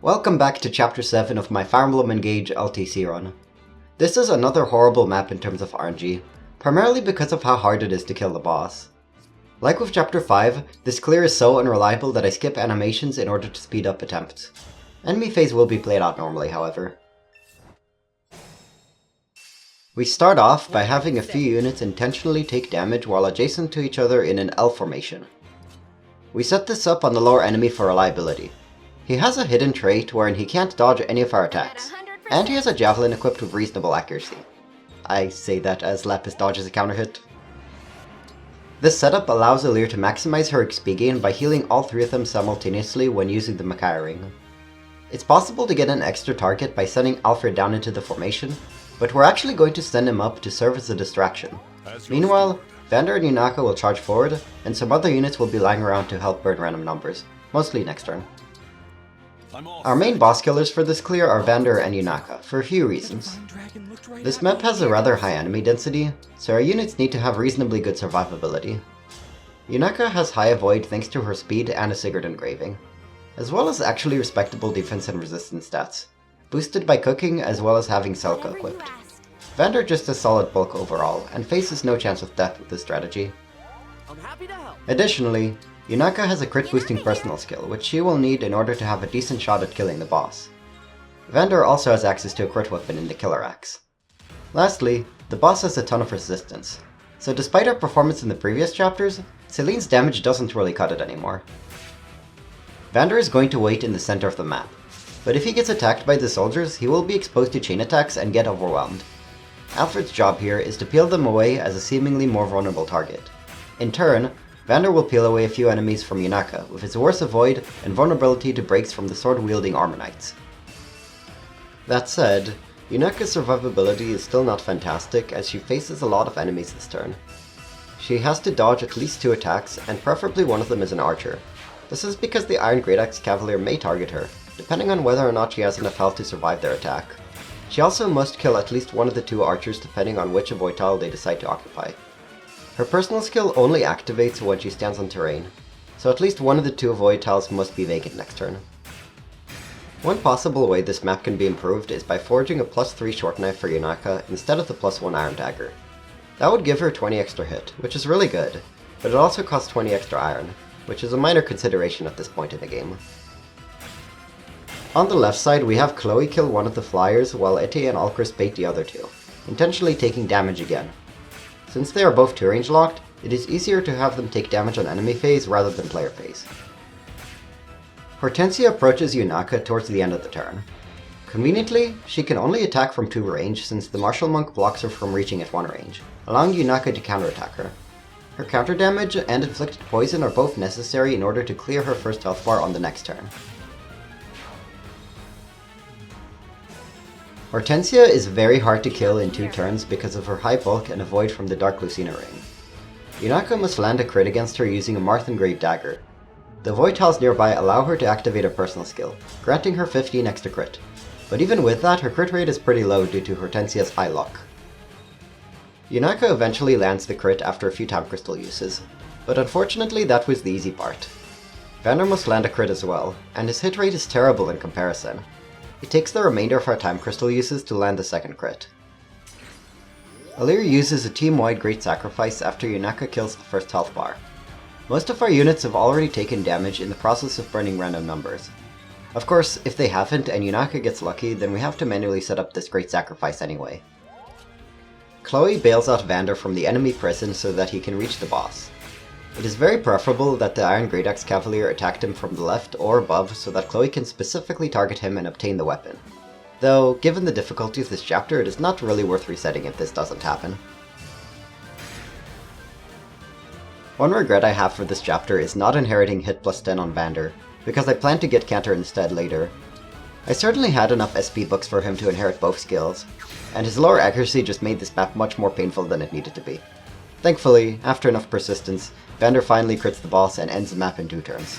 Welcome back to Chapter 7 of my Fire Emblem Engage LTC run. This is another horrible map in terms of RNG, primarily because of how hard it is to kill the boss. Like with Chapter 5, this clear is so unreliable that I skip animations in order to speed up attempts. Enemy phase will be played out normally, however. We start off by having a few units intentionally take damage while adjacent to each other in an L formation. We set this up on the lower enemy for reliability. He has a hidden trait wherein he can't dodge any of our attacks, and he has a javelin equipped with reasonable accuracy. I say that as Lapis dodges a counter hit. This setup allows Alear to maximize her XP gain by healing all three of them simultaneously when using the Makai ring. It's possible to get an extra target by sending Alfred down into the formation, but we're actually going to send him up to serve as a distraction. Meanwhile, Vander and Yunaka will charge forward, and some other units will be lying around to help burn random numbers, mostly next turn. Our main boss killers for this clear are Vander and Yunaka, for a few reasons. This map has a rather high enemy density, so our units need to have reasonably good survivability. Yunaka has high avoid thanks to her speed and a Sigurd engraving, as well as actually respectable defense and resistance stats, boosted by cooking as well as having Selka equipped. Vander just has solid bulk overall, and faces no chance of death with this strategy. Additionally, Yunaka has a crit boosting personal skill, which she will need in order to have a decent shot at killing the boss. Vander also has access to a crit weapon in the Killer Axe. Lastly, the boss has a ton of resistance, so despite her performance in the previous chapters, Celine's damage doesn't really cut it anymore. Vander is going to wait in the center of the map, but if he gets attacked by the soldiers, he will be exposed to chain attacks and get overwhelmed. Alfred's job here is to peel them away as a seemingly more vulnerable target. In turn, Vander will peel away a few enemies from Yunaka with his worse avoid and vulnerability to breaks from the sword-wielding armor knights. That said, Yunaka's survivability is still not fantastic as she faces a lot of enemies this turn. She has to dodge at least 2 attacks, and preferably one of them is an archer. This is because the Iron Great Axe Cavalier may target her, depending on whether or not she has enough health to survive their attack. She also must kill at least one of the 2 archers depending on which avoid tile they decide to occupy. Her personal skill only activates when she stands on terrain, so at least one of the 2 avoid tiles must be vacant next turn. One possible way this map can be improved is by forging a +3 short knife for Yunaka instead of the +1 iron dagger. That would give her 20 extra hit, which is really good, but it also costs 20 extra iron, which is a minor consideration at this point in the game. On the left side we have Chloe kill one of the flyers while Ete and Alcris bait the other 2, intentionally taking damage again. Since they are both 2-range locked, it is easier to have them take damage on enemy phase rather than player phase. Hortensia approaches Yunaka towards the end of the turn. Conveniently, she can only attack from 2 range since the Martial Monk blocks her from reaching at 1 range, allowing Yunaka to counterattack her. Her counter damage and inflicted poison are both necessary in order to clear her first health bar on the next turn. Hortensia is very hard to kill in 2 turns because of her high bulk and avoid from the Dark Lucina ring. Yunaka must land a crit against her using a Marth engraved dagger. The void tiles nearby allow her to activate her personal skill, granting her 15 extra crit, but even with that her crit rate is pretty low due to Hortensia's high luck. Yunaka eventually lands the crit after a few time crystal uses, but unfortunately that was the easy part. Vander must land a crit as well, and his hit rate is terrible in comparison. It takes the remainder of our time crystal uses to land the second crit. Alear uses a team-wide Great Sacrifice after Yunaka kills the first health bar. Most of our units have already taken damage in the process of burning random numbers. Of course, if they haven't and Yunaka gets lucky, then we have to manually set up this Great Sacrifice anyway. Chloe bails out Vander from the enemy prison so that he can reach the boss. It is very preferable that the Iron Great Axe Cavalier attacked him from the left or above so that Chloe can specifically target him and obtain the weapon. Though, given the difficulty of this chapter, it is not really worth resetting if this doesn't happen. One regret I have for this chapter is not inheriting hit +10 on Vander, because I plan to get Cantor instead later. I certainly had enough SP books for him to inherit both skills, and his lower accuracy just made this map much more painful than it needed to be. Thankfully, after enough persistence, Vander finally crits the boss and ends the map in 2 turns.